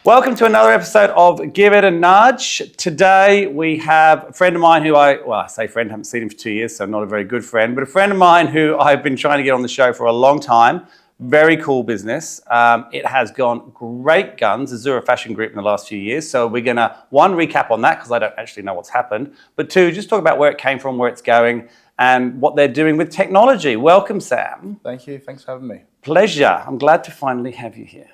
Welcome to another episode of Give It a Nudge. Today we have a friend of mine who I say friend, haven't seen him for 2 years, so not a very good friend, but a friend of mine who I've been trying to get on the show for a long time. Very cool business. It has gone great guns, Azura Fashion Group, in the last few years. So we're going to, one, recap on that because I don't actually know what's happened, but two, just talk about where it came from, where it's going, and what they're doing with technology. Welcome, Sam. Thank you. Thanks for having me. Pleasure. I'm glad to finally have you here.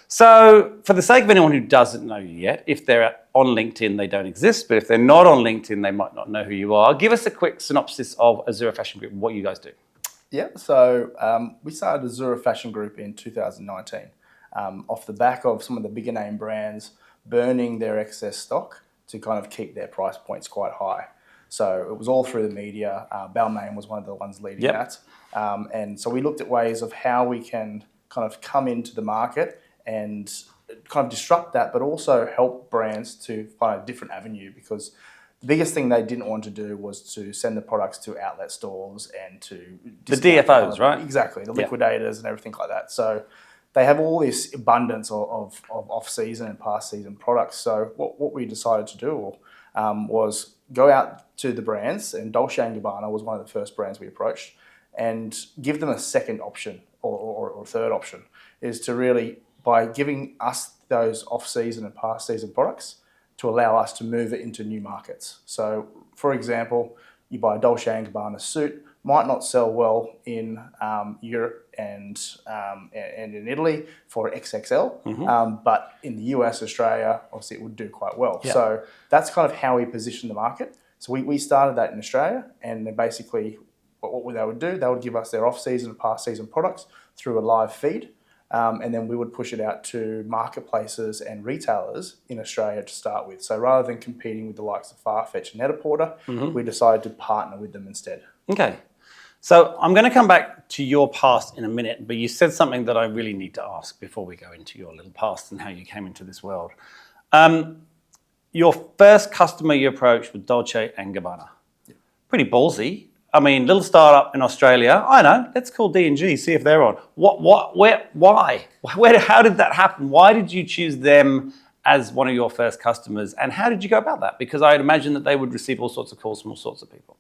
So for the sake of anyone who doesn't know you yet, if they're on LinkedIn, they don't exist, but if they're not on LinkedIn, they might not know who you are. Give us a quick synopsis of Azura Fashion Group and what you guys do. Yeah, so we started Azura Fashion Group in 2019 off the back of some of the bigger name brands burning their excess stock to kind of keep their price points quite high. So it was all through the media. Balmain was one of the ones leading that. And so we looked at ways of how we can kind of come into the market and kind of disrupt that, but also help brands to find a different avenue, because the biggest thing they didn't want to do was to send the products to outlet stores and to the DFOs, right? Exactly, the liquidators and everything like that. So they have all this abundance of off-season and past-season products. So what we decided to do was go out to the brands, and Dolce Gabbana was one of the first brands we approached, and give them a second option or third option, is to really, by giving us those off-season and past-season products, to allow us to move it into new markets. So, for example, you buy a Dolce & Gabbana suit, might not sell well in Europe and in Italy for XXL, but in the US, Australia, obviously it would do quite well. Yeah. So that's kind of how we position the market. So we started that in Australia, and then basically what they would do, they would give us their off-season and past-season products through a live feed. And then we would push it out to marketplaces and retailers in Australia to start with. So rather than competing with the likes of Farfetch and Net-a-Porter, we decided to partner with them instead. Okay. So I'm going to come back to your past in a minute, but you said something that I really need to ask before we go into your little past and how you came into this world. Your first customer you approached was Dolce & Gabbana. Yeah. Pretty ballsy. I mean, little startup in Australia. I know. Let's call D&G, see if they're on. Why? How did that happen? Why did you choose them as one of your first customers? And how did you go about that? Because I'd imagine that they would receive all sorts of calls from all sorts of people.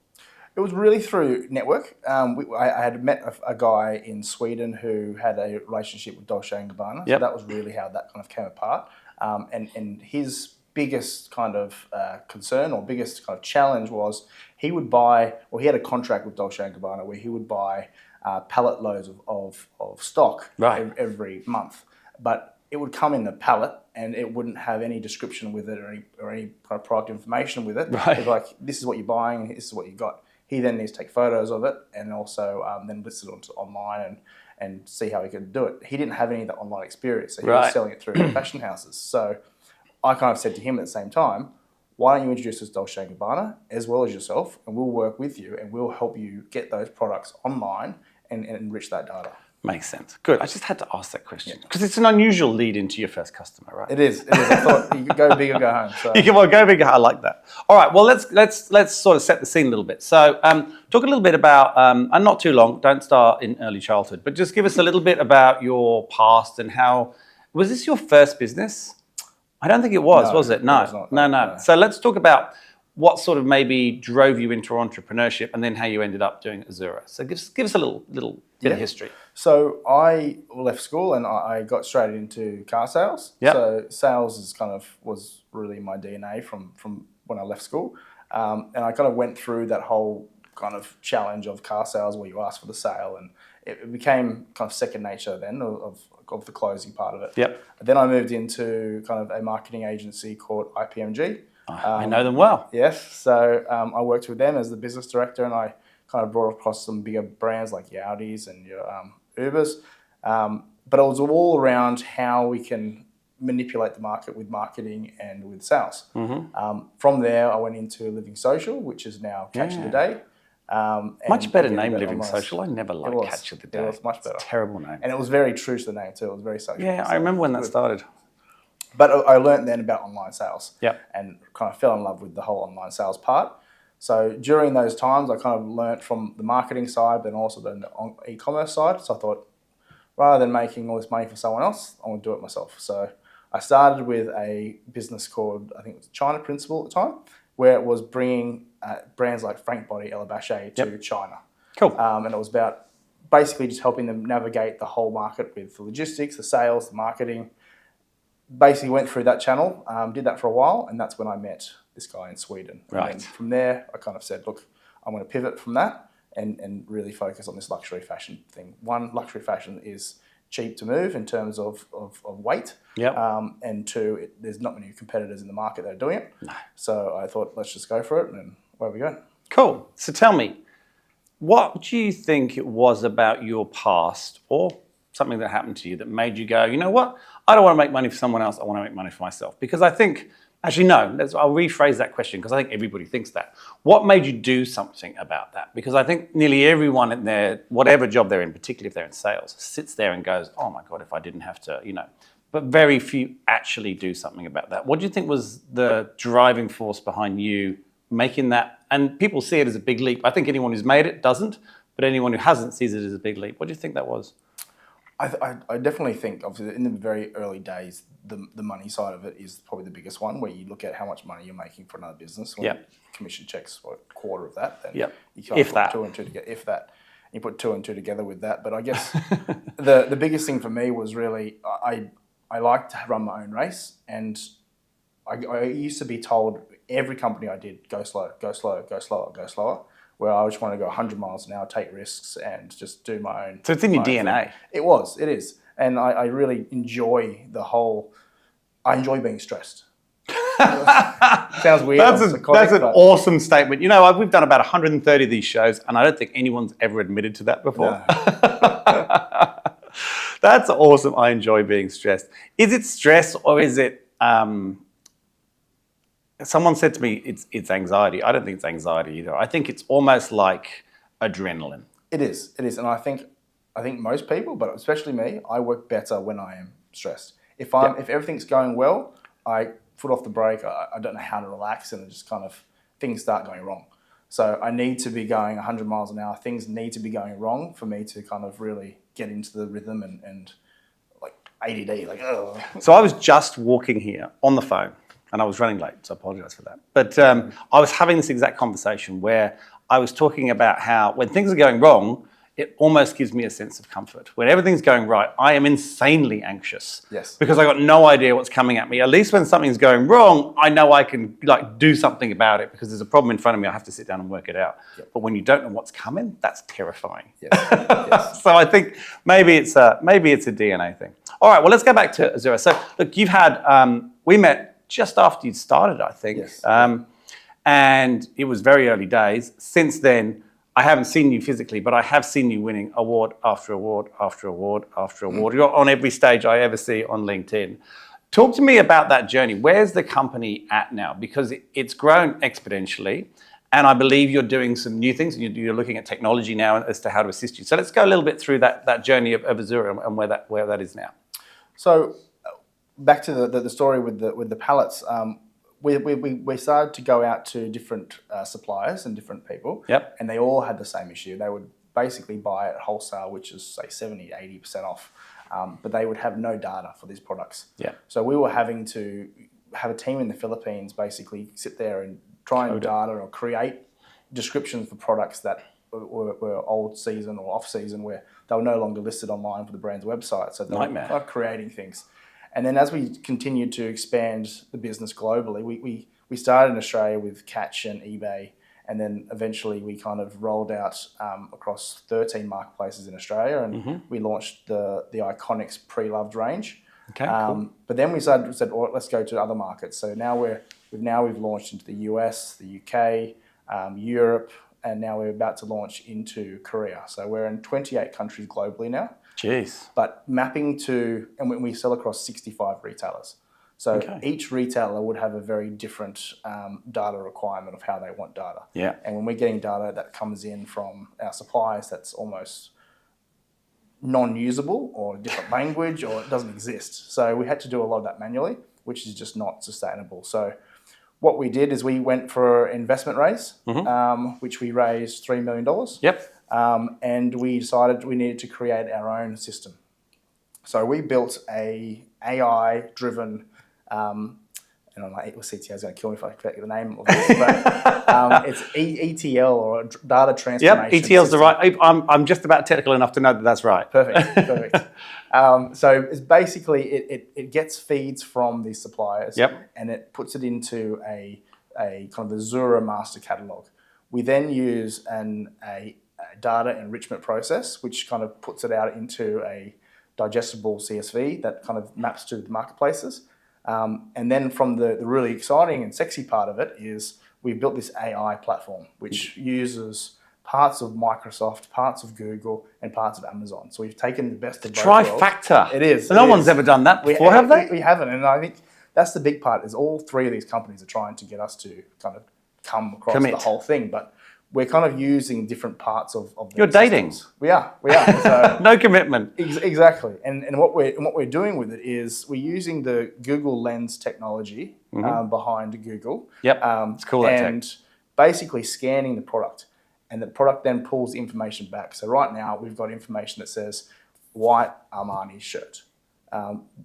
It was really through network. I had met a guy in Sweden who had a relationship with Dolce & Gabbana. So that was really how that kind of came apart. And his biggest kind of concern or biggest kind of challenge was he would buy, or he had a contract with Dolce & Gabbana where he would buy pallet loads of stock every month. But it would come in a pallet and it wouldn't have any description with it or any kind of product information with it. Right. It'd be like, this is what you're buying, this is what you got. He then needs to take photos of it and also then list it online and see how he could do it. He didn't have any of the online experience, so he was selling it through fashion houses. So I kind of said to him at the same time, why don't you introduce us to Dolce & Gabbana as well as yourself, and we'll work with you and we'll help you get those products online and enrich that data. Makes sense. Good. I just had to ask that question because it's an unusual lead into your first customer, right? It is. I thought you could go big or go home. So. You can go big. I like that. All right. Well, let's sort of set the scene a little bit. So, talk a little bit about, and not too long. Don't start in early childhood, but just give us a little bit about your past and how. Was this your first business? I don't think it was it? No. It was not, no. So let's talk about what sort of maybe drove you into entrepreneurship and then how you ended up doing Azura. So give us a little bit of history. So I left school and I got straight into car sales. Yep. So sales was really my DNA from when I left school. And I kind of went through that whole kind of challenge of car sales where you ask for the sale, and it became kind of second nature then of the closing part of it. Yep. Then I moved into kind of a marketing agency called IPMG. I know them well. Yes. So I worked with them as the business director, and I kind of brought across some bigger brands like your Audis and your Ubers. But it was all around how we can manipulate the market with marketing and with sales. From there, I went into Living Social, which is now Catch of the Day. Much better name, Living Social. I never liked Catch of the Day. It was much better. It's a terrible name. And it was very true to the name too. It was very social. Yeah, I remember when that started. But I learned then about online sales. Yep. And kind of fell in love with the whole online sales part. So during those times, I kind of learnt from the marketing side, but then also the e-commerce side. So I thought, rather than making all this money for someone else, I want to do it myself. So I started with a business called, I think it was China Principle at the time, where it was bringing brands like Frank Body, Ella Bache to China. Cool. And it was about basically just helping them navigate the whole market with the logistics, the sales, the marketing. Basically went through that channel, did that for a while, and that's when I met this guy in Sweden. Right. And then from there, I kind of said, look, I'm going to pivot from that and really focus on this luxury fashion thing. One, luxury fashion is cheap to move in terms of weight. Yep. And two, there's not many competitors in the market that are doing it. No. So I thought, let's just go for it, and away we go. Cool. So tell me, what do you think it was about your past or something that happened to you that made you go, you know what? I don't want to make money for someone else. I want to make money for myself. Because I think, actually, no, I'll rephrase that question because I think everybody thinks that. What made you do something about that? Because I think nearly everyone in their, whatever job they're in, particularly if they're in sales, sits there and goes, oh my God, if I didn't have to, you know. But very few actually do something about that. What do you think was the driving force behind you making that? And people see it as a big leap. I think anyone who's made it doesn't, but anyone who hasn't sees it as a big leap. What do you think that was? I definitely think, obviously, in the very early days, the money side of it is probably the biggest one, where you look at how much money you're making for another business. When commission checks a quarter of that, then you can't put two and two together. If that, you put two and two together with that. But I guess the biggest thing for me was really I like to run my own race, and I used to be told every company I did, go slow, go slow, go slower, go slower. Where I just want to go 100 miles an hour, take risks, and just do my own. So it's in your DNA. It is. And I really enjoy I enjoy being stressed. Sounds weird. That's an awesome statement. You know, we've done about 130 of these shows, and I don't think anyone's ever admitted to that before. No. That's awesome. I enjoy being stressed. Is it stress or is it... Someone said to me, it's anxiety. I don't think it's anxiety either. I think it's almost like adrenaline. It is. And I think most people, but especially me, I work better when I am stressed. If everything's going well, I foot off the brake. I don't know how to relax, and it just kind of things start going wrong. So I need to be going 100 miles an hour. Things need to be going wrong for me to kind of really get into the rhythm and like ADD. Like, oh. So I was just walking here on the phone. And I was running late, so I apologize for that. But I was having this exact conversation where I was talking about how when things are going wrong, it almost gives me a sense of comfort. When everything's going right, I am insanely anxious. Yes. Because I got no idea what's coming at me. At least when something's going wrong, I know I can do something about it because there's a problem in front of me. I have to sit down and work it out. Yep. But when you don't know what's coming, that's terrifying. Yes. Yes. So I think maybe it's a DNA thing. All right, well, let's go back to Azura. So look, you've had, we met just after you'd started, I think. Yes. And it was very early days. Since then, I haven't seen you physically, but I have seen you winning award after award after award after award. You're on every stage I ever see on LinkedIn. Talk to me about that journey. Where's the company at now? Because it's grown exponentially, and I believe you're doing some new things. You're looking at technology now as to how to assist you. So let's go a little bit through that journey of Azura and where that is now. So back to the story with the pallets. We started to go out to different suppliers and different people. Yep. And they all had the same issue. They would basically buy at wholesale, which is say 70-80% off, but they would have no data for these products. Yeah. So we were having to have a team in the Philippines basically sit there and try and data or create descriptions for products that were old season or off season, where they were no longer listed online for the brand's website. So they were creating things. And then as we continued to expand the business globally, we started in Australia with Catch and eBay, and then eventually we kind of rolled out across 13 marketplaces in Australia, and we launched the Iconics Pre-Loved range. Okay, cool. But then we said, oh, let's go to other markets. So now we've launched into the US, the UK, Europe, and now we're about to launch into Korea. So we're in 28 countries globally now. Jeez. But mapping to, and we sell across 65 retailers. So each retailer would have a very different data requirement of how they want data. Yeah. And when we're getting data that comes in from our suppliers, that's almost non-usable or a different language, or it doesn't exist. So we had to do a lot of that manually, which is just not sustainable. So what we did is we went for an investment raise, which we raised $3 million. Yep. And we decided we needed to create our own system. So we built a AI-driven, and I'm like, well, CTO is going to kill me if I forget the name of this, but it's ETL, or data transformation. Yep, ETL's the right. I'm just about technical enough to know that that's right. Perfect. So it's basically it gets feeds from these suppliers, Yep. and it puts it into a kind of Azura master catalog. We then use a data enrichment process, which kind of puts it out into a digestible CSV that kind of maps to the marketplaces. And then from the really exciting and sexy part of it is we built this AI platform, which uses parts of Microsoft, parts of Google, and parts of Amazon. So we've taken the best of both worlds. Trifecta. It is. No one's ever done that before, have they? We haven't, and I think that's the big part. Is all three of these companies are trying to get us to kind of come across the whole thing, but we're kind of using different parts of You're dating. Systems. We are. So no commitment. Exactly. And what we're doing with it is we're using the Google Lens technology behind Google. Yep. It's cool. And basically scanning the product, and the product then pulls the information back. So right now we've got information that says white Armani shirt.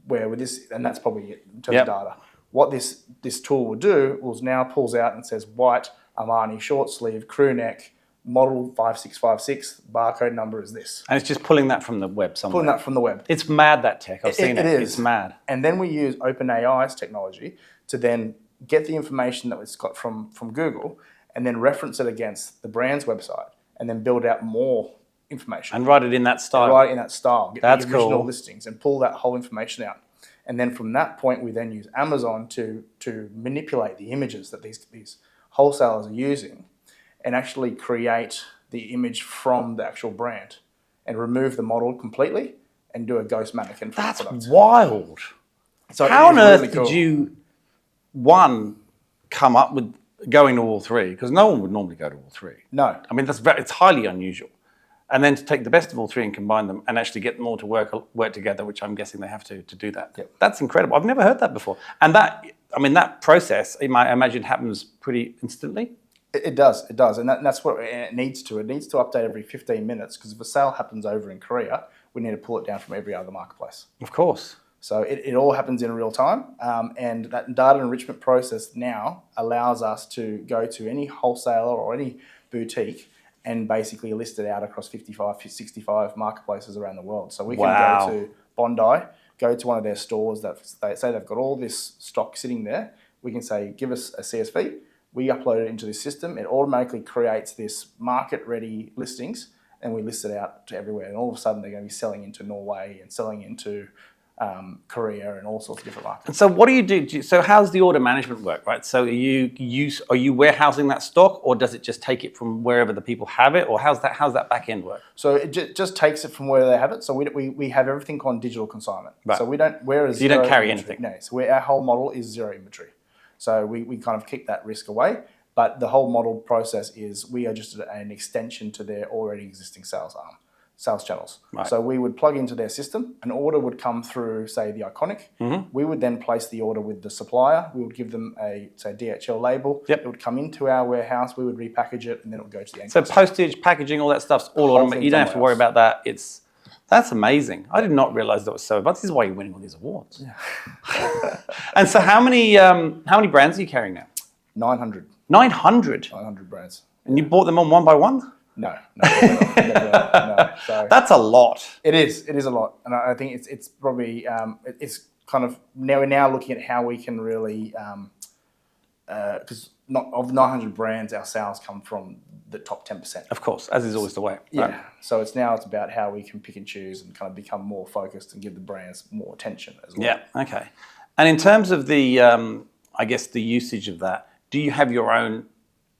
Where with this, and that's probably it in terms of data. What this tool will do is now pulls out and says white Armani short sleeve, crew neck, model 5656, barcode number is this. And it's just pulling that from the web somewhere. Pulling that from the web. It's mad, that tech. I've seen it. It is. It's mad. And then we use OpenAI's technology to then get the information that it's got from Google and then reference it against the brand's website and then build out more information. And write it in that style. Write it in that style. Get That's the original cool. listings and pull that whole information out. And then from that point, we then use Amazon to manipulate the images that these wholesalers are using and actually create the image from the actual brand and remove the model completely and do a ghost mannequin for the product. That's wild. So how on earth really cool. did you, one, come up with going to all three? Because no one would normally go to all three. No. I mean, it's highly unusual. And then to take the best of all three and combine them and actually get them all to work together, which I'm guessing they have to do that. Yep. That's incredible. I've never heard that before. And that process, I imagine, happens pretty instantly. It does, and that's what it needs to. It needs to update every 15 minutes because if a sale happens over in Korea, we need to pull it down from every other marketplace. Of course. So it all happens in real time, and that data enrichment process now allows us to go to any wholesaler or any boutique and basically list it out across 55, 65 marketplaces around the world. So we can go to Bondi, go to one of their stores that they say they've got all this stock sitting there. We can say, give us a CSV. We upload it into this system. It automatically creates this market-ready listings, and we list it out to everywhere. And all of a sudden, they're going to be selling into Norway and selling into Korea and all sorts of different markets. And so what do you do? So how's the order management work, right? So are you warehousing that stock, or does it just take it from wherever the people have it, or how's that back end work? So it just takes it from where they have it. So we have everything on digital consignment. Right. So we don't you don't carry anything. No. So our whole model is zero inventory. So we kind of keep that risk away. But the whole model process is we are just an extension to their already existing sales channels. Right. So we would plug into their system, an order would come through, say, the Iconic. Mm-hmm. We would then place the order with the supplier. We would give them a, say, DHL label. Yep. It would come into our warehouse. We would repackage it, and then it would go to the end So customer. postage, packaging, all that stuff's all automated. You don't have to worry about that. That's amazing. I did not realize that was so. But this is why you're winning all these awards. Yeah. And so how many brands are you carrying now? 900. 900? 900 brands. And you bought them on one by one? No. No. So That's a lot. it is a lot, and I think it's probably it's kind of we're now looking at how we can really because of 900 brands, our sales come from the top 10%. Of course, as is always the way. Right? Yeah. So it's about how we can pick and choose and kind of become more focused and give the brands more attention as well. Yeah. Okay. And in terms of the, I guess the usage of that, do you have your own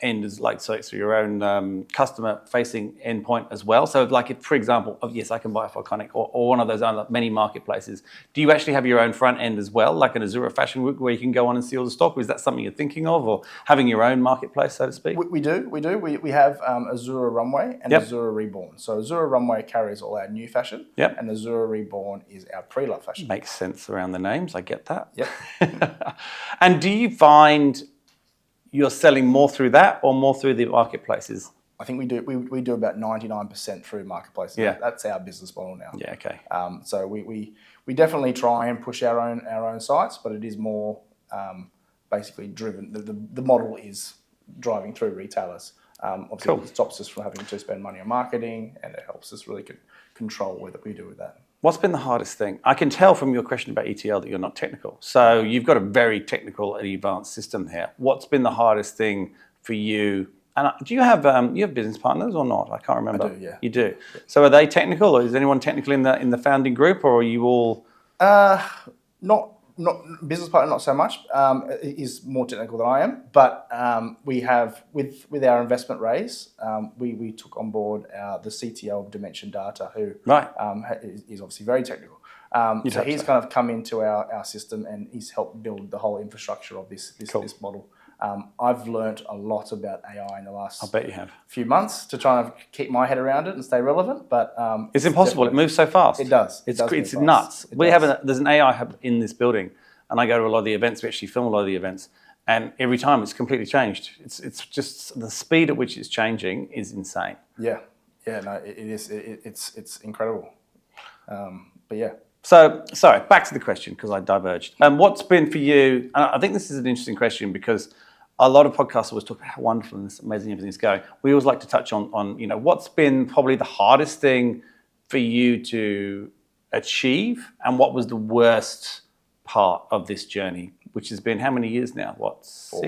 end as so your own customer facing endpoint as well? So like if, for example, yes, I can buy off Iconic or one of those other many marketplaces. Do you actually have your own front end as well, like an Azura Fashion Group where you can go on and see all the stock? Or is that something you're thinking of, or having your own marketplace, so to speak? We do. We have Azura Runway and Azura Reborn. So Azura Runway carries all our new fashion, and Azura Reborn is our pre-love fashion. Makes sense around the names. I get that. Yep. And do you find you're selling more through that or more through the marketplaces? I think we do about 99% through marketplaces. Yeah. That's our business model now. Yeah, okay. So we definitely try and push our own sites, but it is more basically driven. The model is driving through retailers. Obviously, Cool. it stops us from having to spend money on marketing, and it helps us really control what we do with that. What's been the hardest thing? I can tell from your question about ETL that you're not technical. So you've got a very technical and advanced system here. What's been the hardest thing for you? And do you have business partners or not? I can't remember. I do, yeah. You do. So are they technical, or is anyone technical in the founding group, or are you all? Not business partner, not so much. It is more technical than I am, but we have with our investment raise, we took on board the CTO of Dimension Data, who Right. is obviously very technical. So he's kind of come into our system, and he's helped build the whole infrastructure of this model. I've learnt a lot about AI in the last I bet you have. few months to try and keep my head around it and stay relevant, but It's impossible. It moves so fast. It does. It's move it's fast. nuts. It We does. have there's an AI hub in this building, and I go to a lot of the events. We actually film a lot of the events, and every time it's completely changed. It's just the speed at which it's changing is insane. Yeah. No, it is. It's incredible. But yeah. So, sorry, back to the question because I diverged. What's been for you, and I think this is an interesting question because a lot of podcasts always talk about how wonderful and amazing everything's going. We always like to touch on what's been probably the hardest thing for you to achieve, and what was the worst part of this journey, which has been how many years now? What, 5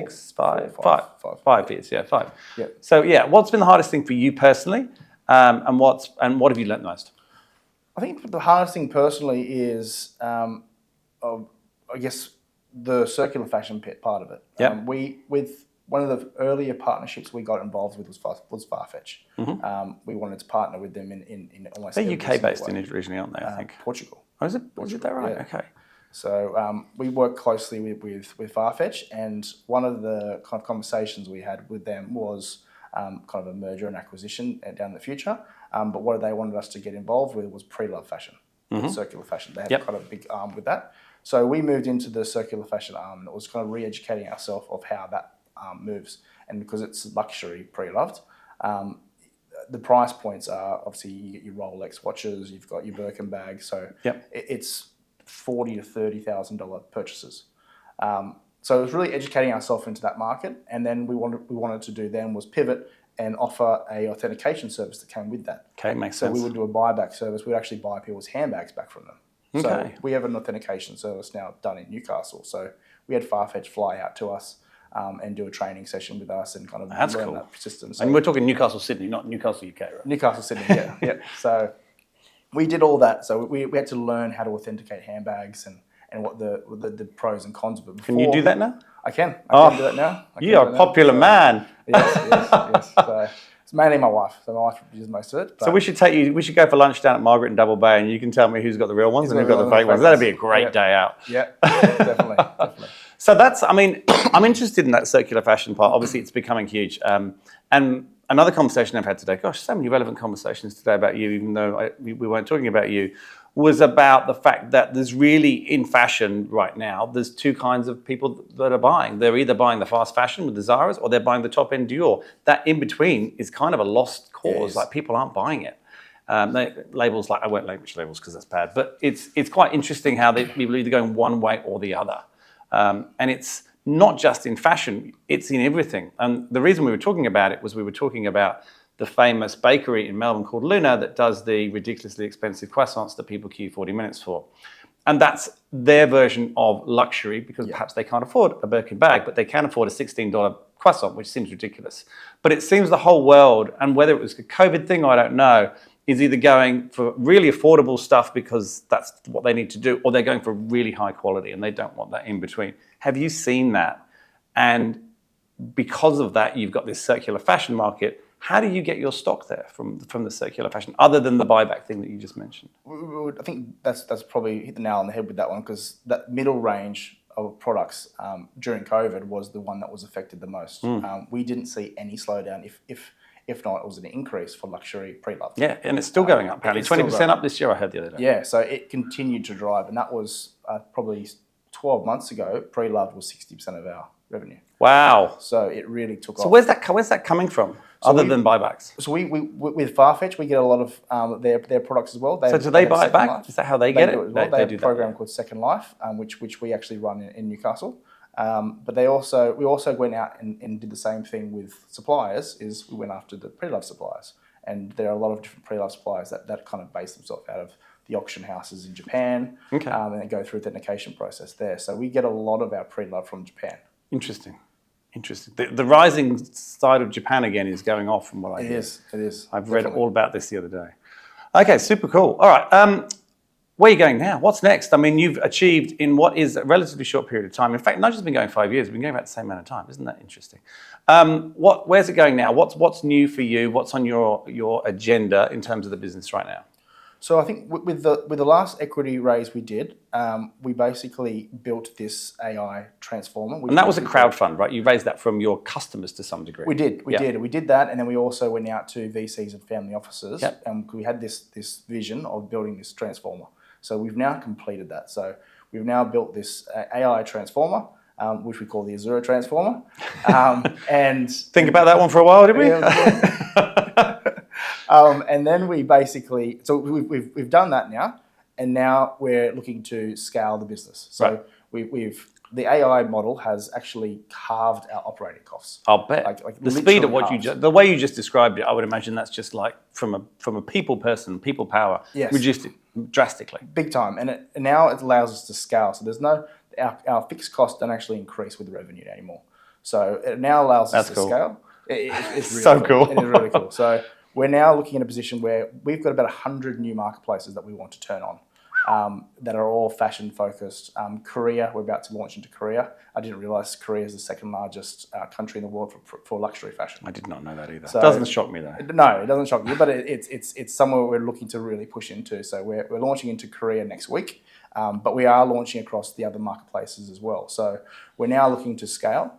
years? Yeah, 5. Yeah. So yeah, what's been the hardest thing for you personally, and what have you learnt most? I think the hardest thing personally is, I guess, the circular fashion part of it. Yep. With one of the earlier partnerships we got involved with was Farfetch. We wanted to partner with them in almost. They're every UK single based way. originally, aren't they? I think. Portugal. Oh, is it? Is it that right? Yeah. Okay. So we work closely with Farfetch, and one of the kind of conversations we had with them was kind of a merger and acquisition down the future. But what they wanted us to get involved with was pre-love fashion, circular fashion. They have kind of a big arm with that. So we moved into the circular fashion arm, and it was kind of re-educating ourselves of how that moves. And because it's luxury pre-loved, the price points are obviously you get your Rolex watches, you've got your Birkin bags, so it's $40,000 to $30,000 purchases. So it was really educating ourselves into that market, and then we wanted to do then was pivot and offer a authentication service that came with that. Okay, makes sense. So we would do a buyback service. We'd actually buy people's handbags back from them. Okay. So we have an authentication service now done in Newcastle. So we had Farfetch fly out to us and do a training session with us and kind of learn that system. So and we're talking Newcastle, Sydney, not Newcastle, UK, right? Newcastle, Sydney, yeah. So we did all that. So we had to learn how to authenticate handbags and what the pros and cons of it. Can you do that now? I can do that now. You are a popular man. Yes. So it's mainly my wife. So my wife uses most of it. So we should go for lunch down at Margaret in Double Bay, and you can tell me who's got the real ones and who's got the fake ones. That'd be a great day out. Yeah, definitely. So I'm interested in that circular fashion part. Obviously, it's becoming huge. And another conversation I've had today, gosh, so many relevant conversations today about you, even though we weren't talking about you, was about the fact that there's really, in fashion right now, there's two kinds of people that are buying. They're either buying the fast fashion with the Zaras, or they're buying the top-end Dior. That in-between is kind of a lost cause. Like, people aren't buying it. Labels like, I won't language labels because that's bad, but it's quite interesting how people are either going one way or the other. And it's not just in fashion, it's in everything. And the reason we were talking about it was we were talking about the famous bakery in Melbourne called Luna that does the ridiculously expensive croissants that people queue 40 minutes for. And that's their version of luxury because perhaps they can't afford a Birkin bag, but they can afford a $16 croissant, which seems ridiculous. But it seems the whole world, and whether it was a COVID thing, I don't know, is either going for really affordable stuff because that's what they need to do, or they're going for really high quality and they don't want that in between. Have you seen that? And because of that, you've got this circular fashion market. How do you get your stock there from the circular fashion, other than the buyback thing that you just mentioned? I think that's probably hit the nail on the head with that one, because that middle range of products during COVID was the one that was affected the most. We didn't see any slowdown. If not, it was an increase for luxury pre-loved. Yeah, and it's still going up. Apparently, 20% up this year. I heard the other day. Yeah, so it continued to drive, and that was probably 12 months ago, pre-loved was 60% of our revenue. Wow. So it really took off. So where's that coming from, other than buybacks? So we with Farfetch, we get a lot of their products as well. So do they buy it back? Life. Is that how they get it? Do as well. They have do a program that, called Second Life, which we actually run in Newcastle. But we also went out and did the same thing with suppliers. Is we went after the pre-loved suppliers, and there are a lot of different pre-loved suppliers that kind of base themselves out of the auction houses in Japan, and they go through the authentication process there. So we get a lot of our pre-loved from Japan. Interesting. The rising side of Japan again is going off from what I hear. It is. I've read all about this the other day. Okay, super cool. All right, where are you going now? What's next? I mean, you've achieved in what is a relatively short period of time. In fact, not just been going 5 years, we've been going about the same amount of time. Isn't that interesting? Where's it going now? What's new for you? What's on your agenda in terms of the business right now? So I think with the last equity raise we did, we basically built this AI transformer. And that was a crowdfund, right? You raised that from your customers to some degree. We did. We did that, and then we also went out to VCs and family offices, and we had this vision of building this transformer. So we've now completed that. So we've now built this AI transformer, which we call the Azura transformer. And think about that one for a while, did we? And then we basically, so we've done that now, and now we're looking to scale the business. So the AI model has actually halved our operating costs. I'll bet. Like the speed of the way you just described it, I would imagine that's just like from a people power, reduced it drastically. Big time. And now it allows us to scale. So there's our fixed costs don't actually increase with the revenue anymore. So it now allows us to scale. It's really so cool. It is really cool. So we're now looking at a position where we've got about 100 new marketplaces that we want to turn on, that are all fashion focused. Korea, we're about to launch into Korea. I didn't realize Korea is the second largest country in the world for luxury fashion. I did not know that either. So, it doesn't shock me though. No, it doesn't shock you, but it's somewhere we're looking to really push into. So we're launching into Korea next week, but we are launching across the other marketplaces as well. So we're now looking to scale.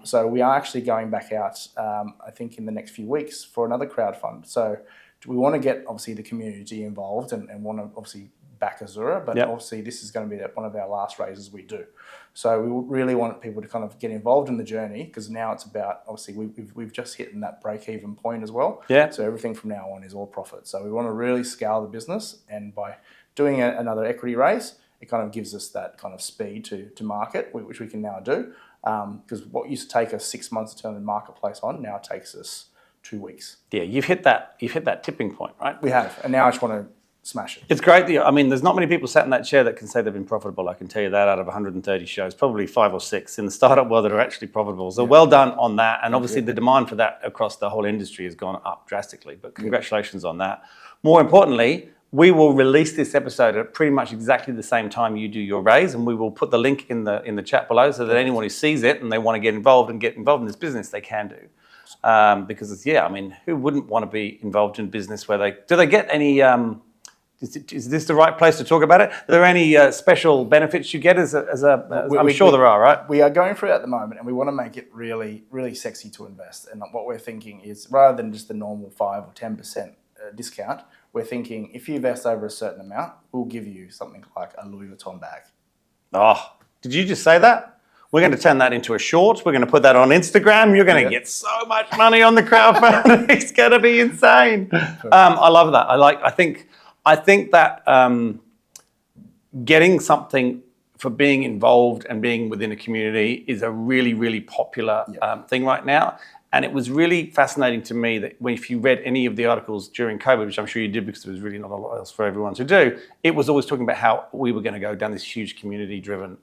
So we are actually going back out, I think in the next few weeks for another crowdfund. So we want to get obviously the community involved and want to obviously back Azura, but obviously this is going to be one of our last raises we do. So we really want people to kind of get involved in the journey, because now it's about, obviously we've just hit that break-even point as well. Yeah. So everything from now on is all profit. So we want to really scale the business, and by doing another equity raise, it kind of gives us that kind of speed to market, which we can now do. Because what used to take us 6 months to turn the marketplace on now takes us 2 weeks. Yeah, you've hit that tipping point, right? We have, and now I just want to smash it. It's great. I mean, there's not many people sat in that chair that can say they've been profitable. I can tell you that out of 130 shows, probably 5 or 6 in the startup world that are actually profitable. So well done on that. And obviously the demand for that across the whole industry has gone up drastically. But congratulations on that. More importantly, we will release this episode at pretty much exactly the same time you do your raise, and we will put the link in the chat below so that anyone who sees it and they want to get involved in this business, they can do. Because I mean, who wouldn't want to be involved in business where do they get any? Is this the right place to talk about it? Are there any special benefits you get I'm sure there are, right? We are going through it at the moment, and we want to make it really, really sexy to invest. And what we're thinking is, rather than just the normal 5 or 10% discount, we're thinking if you invest over a certain amount, we'll give you something like a Louis Vuitton bag. Oh, did you just say that? We're going to turn that into a short. We're going to put that on Instagram. You're going to get so much money on the crowdfunding. It's going to be insane. I love that. I think that getting something for being involved and being within a community is a really, really popular thing right now. And it was really fascinating to me that if you read any of the articles during COVID, which I'm sure you did because there was really not a lot else for everyone to do, it was always talking about how we were going to go down this huge community-driven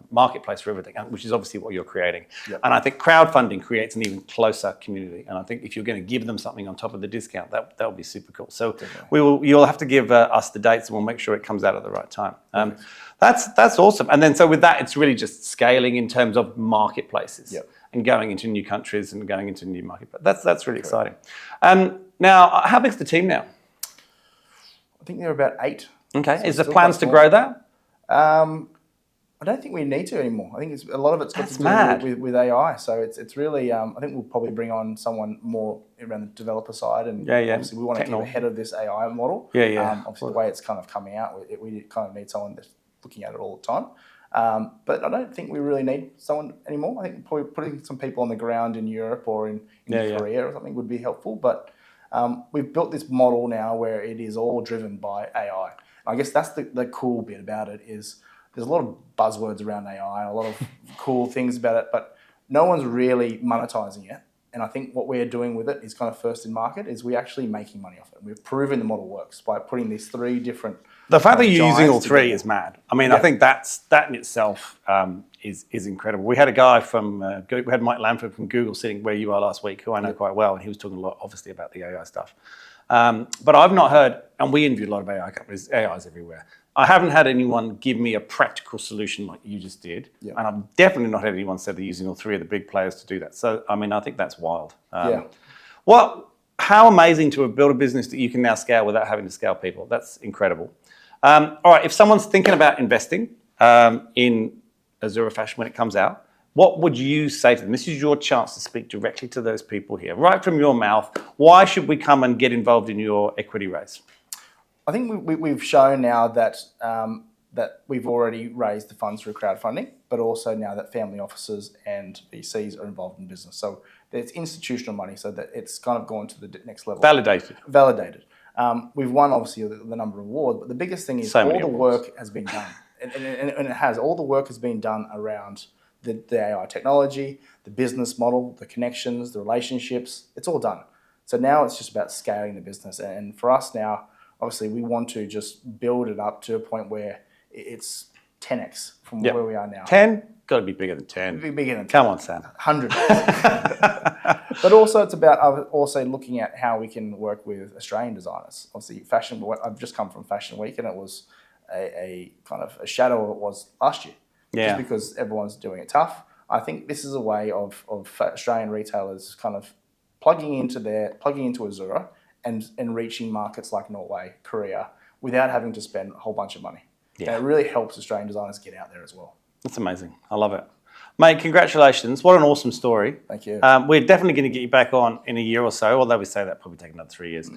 marketplace for everything, which is obviously what you're creating. Yep. And I think crowdfunding creates an even closer community. And I think if you're going to give them something on top of the discount, that will be super cool. So you'll have to give us the dates, and we'll make sure it comes out at the right time. That's awesome. And then so with that, it's really just scaling in terms of marketplaces. Yep. And going into new countries and going into new markets. That's really exciting. Now, how big's the team now? I think they're about 8. Okay. Is there plans to grow that? I don't think we need to anymore. I think a lot of it's got to do with AI. So it's really, I think we'll probably bring on someone more around the developer side. And obviously we want to keep ahead of this AI model. Obviously the way it's kind of coming out, we kind of need someone that's looking at it all the time. But I don't think we really need someone anymore. I think probably putting some people on the ground in Europe or in Korea or something would be helpful. But we've built this model now where it is all driven by AI. I guess that's the cool bit about it is there's a lot of buzzwords around AI, a lot of cool things about it, but no one's really monetizing it. And I think what we're doing with it is kind of first in market is we're actually making money off it. We've proven the model works by putting these 3 different The fact that you're using all 3 together. is mad. I mean, I think that in itself is incredible. We had a guy from, we had Mike Lamford from Google sitting where you are last week, who I know quite well, and he was talking a lot, obviously, about the AI stuff. But I've not heard, and we interviewed a lot of AI companies, AI's everywhere. I haven't had anyone give me a practical solution like you just did. Yeah. And I've definitely not had anyone say they're using all 3 of the big players to do that. So, I mean, I think that's wild. How amazing to have built a business that you can now scale without having to scale people. That's incredible. All right, if someone's thinking about investing in Azura Fashion when it comes out, what would you say to them? This is your chance to speak directly to those people here, right from your mouth. Why should we come and get involved in your equity raise? I think we've shown now that that we've already raised the funds through crowdfunding, but also now that family offices and VCs are involved in business. So it's institutional money, so that it's kind of gone to the next level. Validated. We've won, obviously, the number of awards, but the biggest thing is all the work has been done. And it has. All the work has been done around the AI technology, the business model, the connections, the relationships. It's all done. So now it's just about scaling the business. And for us now, obviously, we want to just build it up to a point where it's 10x from where we are now. 10? Got to be bigger than 10. Be bigger than 10. Come on, Sam. 100. But also it's about also looking at how we can work with Australian designers. Obviously, fashion. I've just come from Fashion Week, and it was a kind of a shadow of what it was last year. Yeah. Just because everyone's doing it tough. I think this is a way of Australian retailers kind of plugging into Azura and reaching markets like Norway, Korea, without having to spend a whole bunch of money. Yeah. And it really helps Australian designers get out there as well. That's amazing. I love it. Mate, congratulations. What an awesome story. Thank you. We're definitely going to get you back on in a year or so, although we say that probably take another 3 years,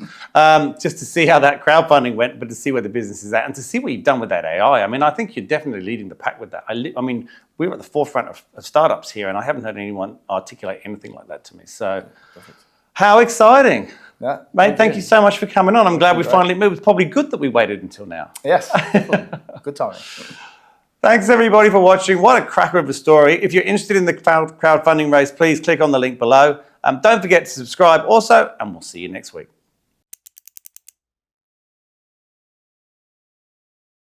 just to see how that crowdfunding went, but to see where the business is at and to see what you've done with that AI. I mean, I think you're definitely leading the pack with that. I mean, we're at the forefront of startups here, and I haven't heard anyone articulate anything like that to me. So, how exciting. Yeah, mate, thank you so much for coming on. I'm glad we finally moved. It's probably good that we waited until now. Yes, good timing. Thanks everybody for watching. What a cracker of a story. If you're interested in the crowdfunding race, please click on the link below. Don't forget to subscribe also, and we'll see you next week.